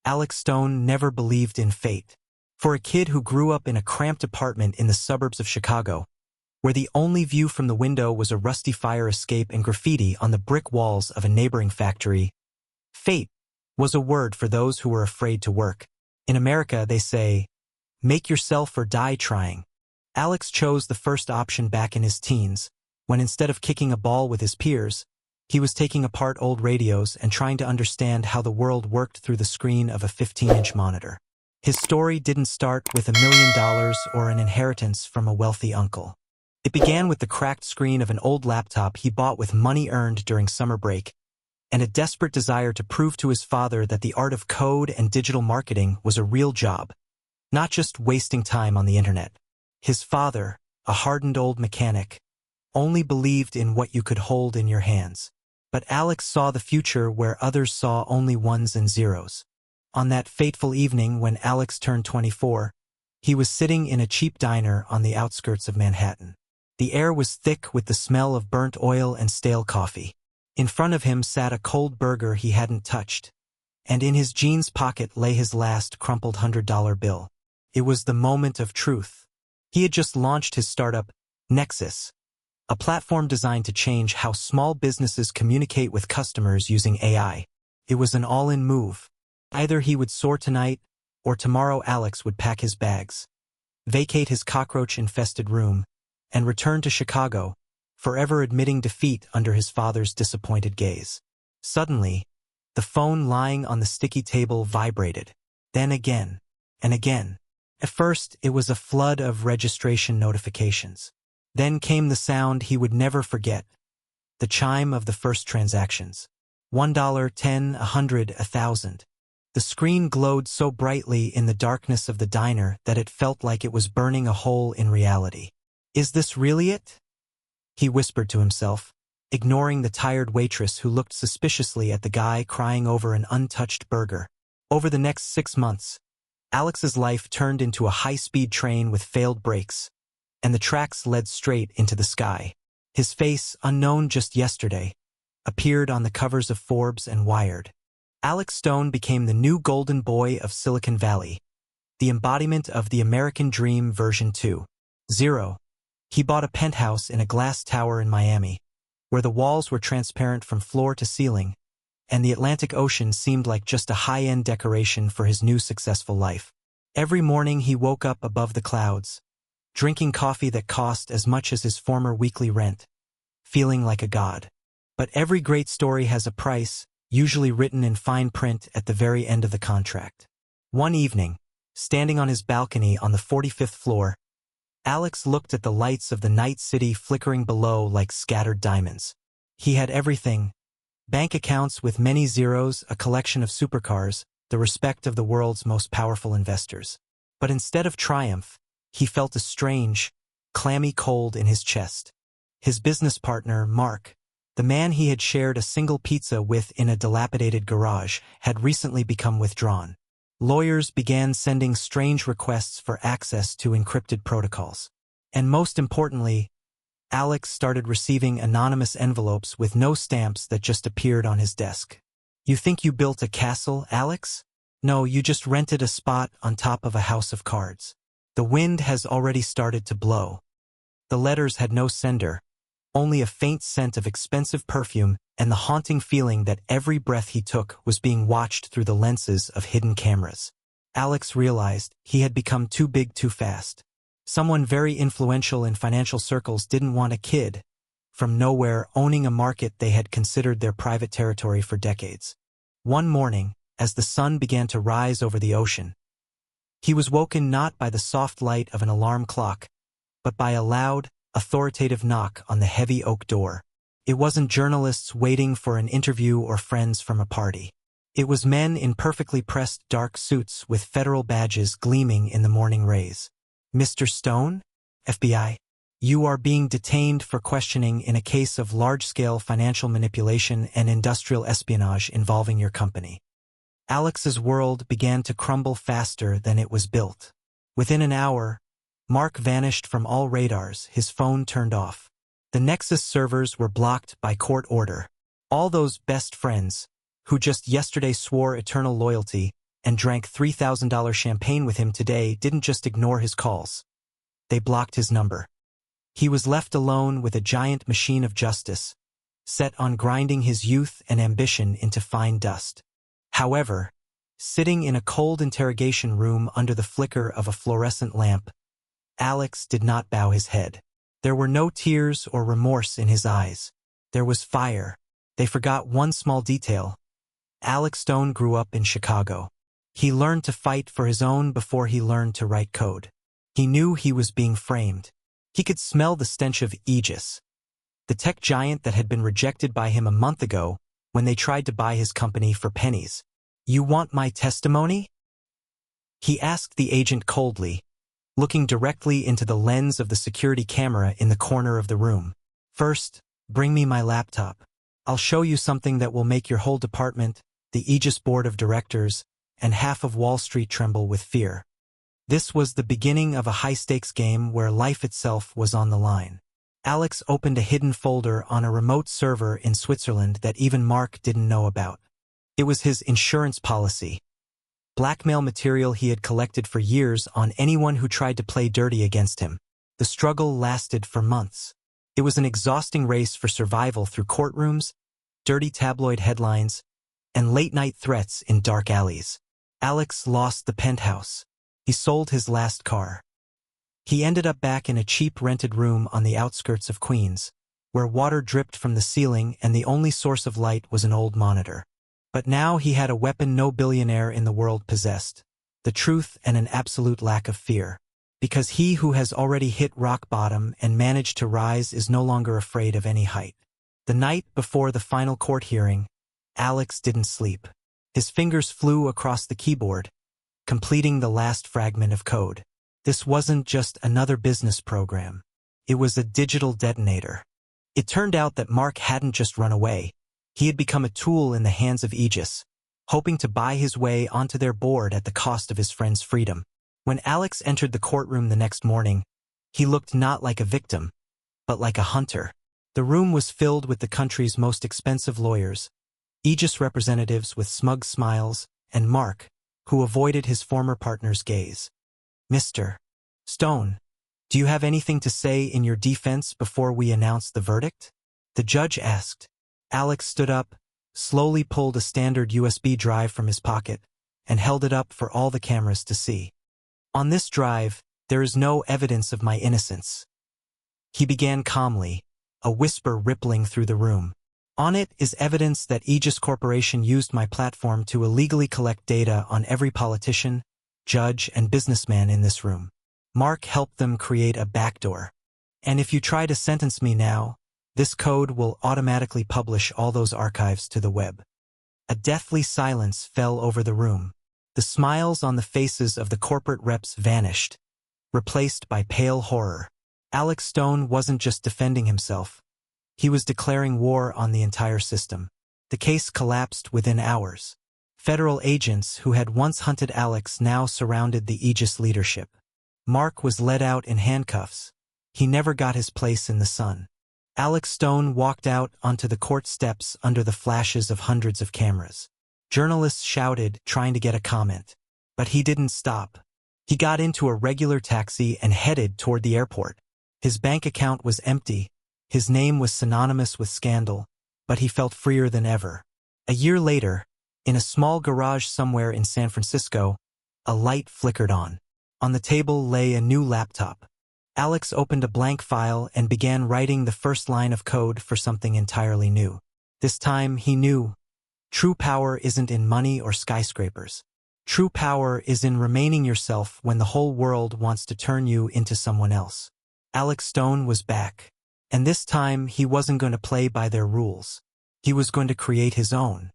Alex Stone never believed in fate. For a kid who grew up in a cramped apartment in the suburbs of Chicago, where the only view from the window was a rusty fire escape and graffiti on the brick walls of a neighboring factory, fate was a word for those who were afraid to work. In America, they say, make yourself or die trying. Alex chose the first option back in his teens, when instead of kicking a ball with his peers, he was taking apart old radios and trying to understand how the world worked through the screen of a 15-inch monitor. His story didn't start with $1 million or an inheritance from a wealthy uncle. It began with the cracked screen of an old laptop he bought with money earned during summer break, and a desperate desire to prove to his father that the art of code and digital marketing was a real job, not just wasting time on the internet. His father, a hardened old mechanic, only believed in what you could hold in your hands. But Alex saw the future where others saw only ones and zeros. On that fateful evening when Alex turned 24, he was sitting in a cheap diner on the outskirts of Manhattan. The air was thick with the smell of burnt oil and stale coffee. In front of him sat a cold burger he hadn't touched, and in his jeans pocket lay his last crumpled $100 bill. It was the moment of truth. He had just launched his startup, Nexus, a platform designed to change how small businesses communicate with customers using AI. It was an all-in move. Either he would soar tonight, or tomorrow Alex would pack his bags, vacate his cockroach-infested room, and return to Chicago, forever admitting defeat under his father's disappointed gaze. Suddenly, the phone lying on the sticky table vibrated, then again, and again. At first, it was a flood of registration notifications. Then came the sound he would never forget, the chime of the first transactions. $1, $10, $100, $1,000. The screen glowed so brightly in the darkness of the diner that it felt like it was burning a hole in reality. Is this really it? He whispered to himself, ignoring the tired waitress who looked suspiciously at the guy crying over an untouched burger. Over the next 6 months, Alex's life turned into a high-speed train with failed brakes, and the tracks led straight into the sky. His face, unknown just yesterday, appeared on the covers of Forbes and Wired. Alex Stone became the new golden boy of Silicon Valley, the embodiment of the American Dream version 2.0. He bought a penthouse in a glass tower in Miami, where the walls were transparent from floor to ceiling, and the Atlantic Ocean seemed like just a high-end decoration for his new successful life. Every morning he woke up above the clouds, drinking coffee that cost as much as his former weekly rent, feeling like a god. But every great story has a price, usually written in fine print at the very end of the contract. One evening, standing on his balcony on the 45th floor, Alex looked at the lights of the night city flickering below like scattered diamonds. He had everything: bank accounts with many zeros, a collection of supercars, the respect of the world's most powerful investors. But instead of triumph, he felt a strange, clammy cold in his chest. His business partner, Mark, the man he had shared a single pizza with in a dilapidated garage, had recently become withdrawn. Lawyers began sending strange requests for access to encrypted protocols. And most importantly, Alex started receiving anonymous envelopes with no stamps that just appeared on his desk. You think you built a castle, Alex? No, you just rented a spot on top of a house of cards. The wind has already started to blow. The letters had no sender, only a faint scent of expensive perfume and the haunting feeling that every breath he took was being watched through the lenses of hidden cameras. Alex realized he had become too big too fast. Someone very influential in financial circles didn't want a kid from nowhere owning a market they had considered their private territory for decades. One morning, as the sun began to rise over the ocean, he was woken not by the soft light of an alarm clock, but by a loud, authoritative knock on the heavy oak door. It wasn't journalists waiting for an interview or friends from a party. It was men in perfectly pressed dark suits with federal badges gleaming in the morning rays. Mr. Stone, FBI, you are being detained for questioning in a case of large-scale financial manipulation and industrial espionage involving your company. Alex's world began to crumble faster than it was built. Within an hour, Mark vanished from all radars, his phone turned off. The Nexus servers were blocked by court order. All those best friends, who just yesterday swore eternal loyalty, and drank $3,000 champagne with him today didn't just ignore his calls. They blocked his number. He was left alone with a giant machine of justice, set on grinding his youth and ambition into fine dust. However, sitting in a cold interrogation room under the flicker of a fluorescent lamp, Alex did not bow his head. There were no tears or remorse in his eyes. There was fire. They forgot one small detail. Alex Stone grew up in Chicago. He learned to fight for his own before he learned to write code. He knew he was being framed. He could smell the stench of Aegis, the tech giant that had been rejected by him a month ago when they tried to buy his company for pennies. "You want my testimony?" he asked the agent coldly, looking directly into the lens of the security camera in the corner of the room. "First, bring me my laptop. I'll show you something that will make your whole department, the Aegis board of directors, and half of Wall Street tremble with fear." This was the beginning of a high-stakes game where life itself was on the line. Alex opened a hidden folder on a remote server in Switzerland that even Mark didn't know about. It was his insurance policy. Blackmail material he had collected for years on anyone who tried to play dirty against him. The struggle lasted for months. It was an exhausting race for survival through courtrooms, dirty tabloid headlines, and late-night threats in dark alleys. Alex lost the penthouse. He sold his last car. He ended up back in a cheap rented room on the outskirts of Queens, where water dripped from the ceiling and the only source of light was an old monitor. But now he had a weapon no billionaire in the world possessed: the truth and an absolute lack of fear. Because he who has already hit rock bottom and managed to rise is no longer afraid of any height. The night before the final court hearing, Alex didn't sleep. His fingers flew across the keyboard, completing the last fragment of code. This wasn't just another business program. It was a digital detonator. It turned out that Mark hadn't just run away. He had become a tool in the hands of Aegis, hoping to buy his way onto their board at the cost of his friend's freedom. When Alex entered the courtroom the next morning, he looked not like a victim, but like a hunter. The room was filled with the country's most expensive lawyers, Aegis representatives with smug smiles, and Mark, who avoided his former partner's gaze. "Mr. Stone, do you have anything to say in your defense before we announce the verdict?" the judge asked. Alex stood up, slowly pulled a standard USB drive from his pocket, and held it up for all the cameras to see. "On this drive, there is no evidence of my innocence," he began calmly, a whisper rippling through the room. "On it is evidence that Aegis Corporation used my platform to illegally collect data on every politician, judge, and businessman in this room. Mark helped them create a backdoor. And if you try to sentence me now, this code will automatically publish all those archives to the web." A deathly silence fell over the room. The smiles on the faces of the corporate reps vanished, replaced by pale horror. Alex Stone wasn't just defending himself. He was declaring war on the entire system. The case collapsed within hours. Federal agents who had once hunted Alex now surrounded the Aegis leadership. Mark was led out in handcuffs. He never got his place in the sun. Alex Stone walked out onto the court steps under the flashes of hundreds of cameras. Journalists shouted, trying to get a comment. But he didn't stop. He got into a regular taxi and headed toward the airport. His bank account was empty. His name was synonymous with scandal, but he felt freer than ever. A year later, in a small garage somewhere in San Francisco, a light flickered on. On the table lay a new laptop. Alex opened a blank file and began writing the first line of code for something entirely new. This time he knew. True power isn't in money or skyscrapers. True power is in remaining yourself when the whole world wants to turn you into someone else. Alex Stone was back. And this time he wasn't going to play by their rules. He was going to create his own.